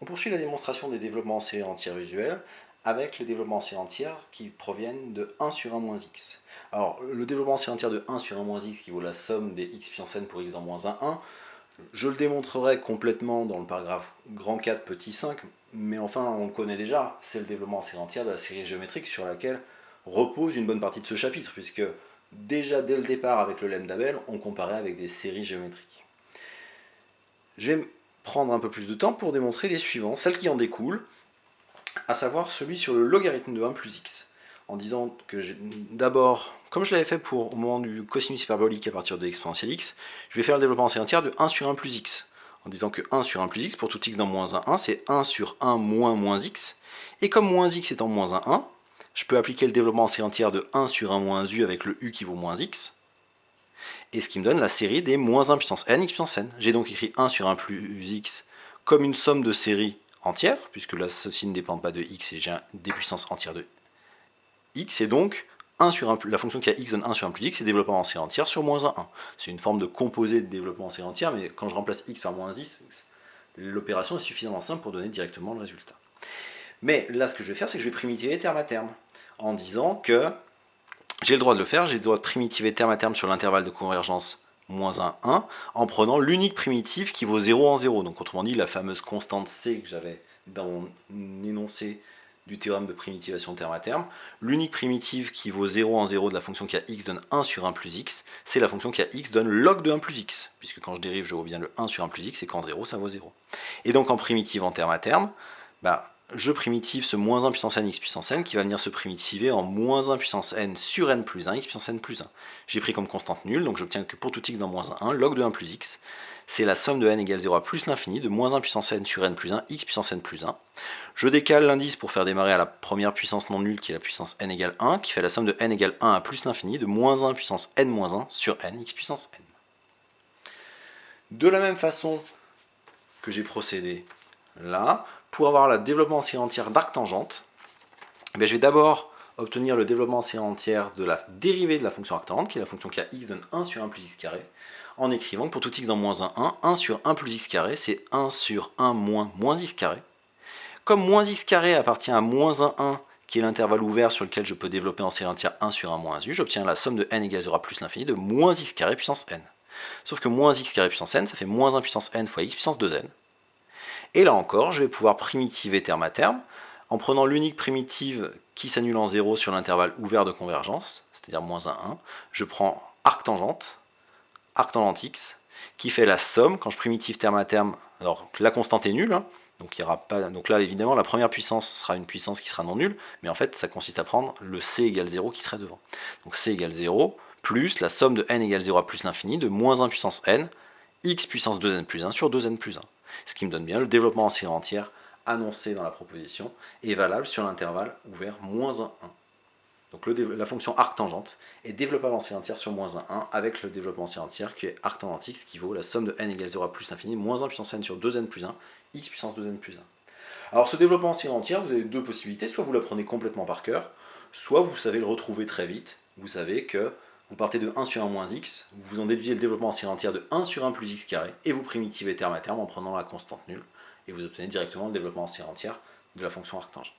On poursuit la démonstration des développements en série entière usuels avec les développements en série entière qui proviennent de 1 sur 1 moins x. Alors, le développement en série entière de 1 sur 1 moins x qui vaut la somme des x puissance n pour x dans moins 1, je le démontrerai complètement dans le paragraphe grand 4 petit 5, mais enfin on le connaît déjà, c'est le développement en série entière de la série géométrique sur laquelle repose une bonne partie de ce chapitre, puisque déjà dès le départ avec le lemme d'Abel, on comparait avec des séries géométriques. Je vais prendre un peu plus de temps pour démontrer les suivants, celles qui en découlent, à savoir celui sur le logarithme de 1 plus x, en disant que d'abord, comme je l'avais fait au moment du cosinus hyperbolique à partir de l'exponentielle x, je vais faire le développement en série entière de 1 sur 1 plus x, en disant que 1 sur 1 plus x, pour tout x dans moins 1, c'est 1 sur 1 moins x, et comme moins x est en moins 1, je peux appliquer le développement en série entière de 1 sur 1 moins u avec le u qui vaut moins x, et ce qui me donne la série des moins 1 puissance n, x puissance n. J'ai donc écrit 1 sur 1 plus x comme une somme de séries entières, puisque là ceci ne dépend pas de x et j'ai des puissances entières de x, et donc 1 sur 1, la fonction qui a x donne 1 sur 1 plus x, c'est développement en série entière sur moins 1. C'est une forme de composé de développement en série entière, mais quand je remplace x par moins x, l'opération est suffisamment simple pour donner directement le résultat. Mais là, ce que je vais faire, c'est que je vais primitiver terme à terme, en disant que j'ai le droit de le faire, j'ai le droit de primitiver terme à terme sur l'intervalle de convergence moins 1, 1, en prenant l'unique primitive qui vaut 0 en 0. Donc autrement dit, la fameuse constante C que j'avais dans mon énoncé du théorème de primitivation terme à terme. L'unique primitive qui vaut 0 en 0 de la fonction qui a x donne 1 sur 1 plus x, c'est la fonction qui a x donne log de 1 plus x, puisque quand je dérive, je vois bien le 1 sur 1 plus x, et qu'en 0, ça vaut 0. Et donc en primitive en terme à terme, je primitive ce moins 1 puissance n x puissance n qui va venir se primitiver en moins 1 puissance n sur n plus 1 x puissance n plus 1. J'ai pris comme constante nulle, donc j'obtiens que pour tout x dans moins 1, log de 1 plus x, c'est la somme de n égale 0 à plus l'infini de moins 1 puissance n sur n plus 1 x puissance n plus 1. Je décale l'indice pour faire démarrer à la première puissance non nulle qui est la puissance n égale 1, qui fait la somme de n égale 1 à plus l'infini de moins 1 puissance n moins 1 sur n x puissance n. De la même façon que j'ai procédé là, pour avoir le développement en série entière d'arctangente, je vais d'abord obtenir le développement en série entière de la dérivée de la fonction arctangente, qui est la fonction qui a x donne 1 sur 1 plus x carré, en écrivant que pour tout x dans moins 1, 1 sur 1 plus x carré, c'est 1 sur 1 moins x carré. Comme moins x carré appartient à moins 1, qui est l'intervalle ouvert sur lequel je peux développer en série entière 1 sur 1 moins u, j'obtiens la somme de n égale 0 à plus l'infini de moins x carré puissance n. Sauf que moins x carré puissance n, ça fait moins 1 puissance n fois x puissance 2n. Et là encore, je vais pouvoir primitiver terme à terme, en prenant l'unique primitive qui s'annule en 0 sur l'intervalle ouvert de convergence, c'est-à-dire moins 1, 1, je prends arctangente x, qui fait la somme, quand je primitive terme à terme, alors la constante est nulle, donc, il y aura pas, donc là évidemment la première puissance sera une puissance qui sera non nulle, mais en fait ça consiste à prendre le c égale 0 qui serait devant. Donc c égale 0, plus la somme de n égale 0 à plus l'infini de moins 1 puissance n, x puissance 2n plus 1 sur 2n plus 1. Ce qui me donne bien le développement en série entière annoncé dans la proposition est valable sur l'intervalle ouvert moins 1, 1. Donc la fonction arctangente est développable en série entière sur moins 1, 1 avec le développement en série entière qui est arctangente x qui vaut la somme de n égale 0 à plus l'infini, moins 1 puissance n sur 2n plus 1, x puissance 2n plus 1. Alors ce développement en série entière, vous avez deux possibilités, soit vous l'apprenez complètement par cœur, soit vous savez le retrouver très vite. Vous savez que vous partez de 1 sur 1 moins x, vous en déduisez le développement en série entière de 1 sur 1 plus x carré, et vous primitivez terme à terme en prenant la constante nulle, et vous obtenez directement le développement en série entière de la fonction arctangente.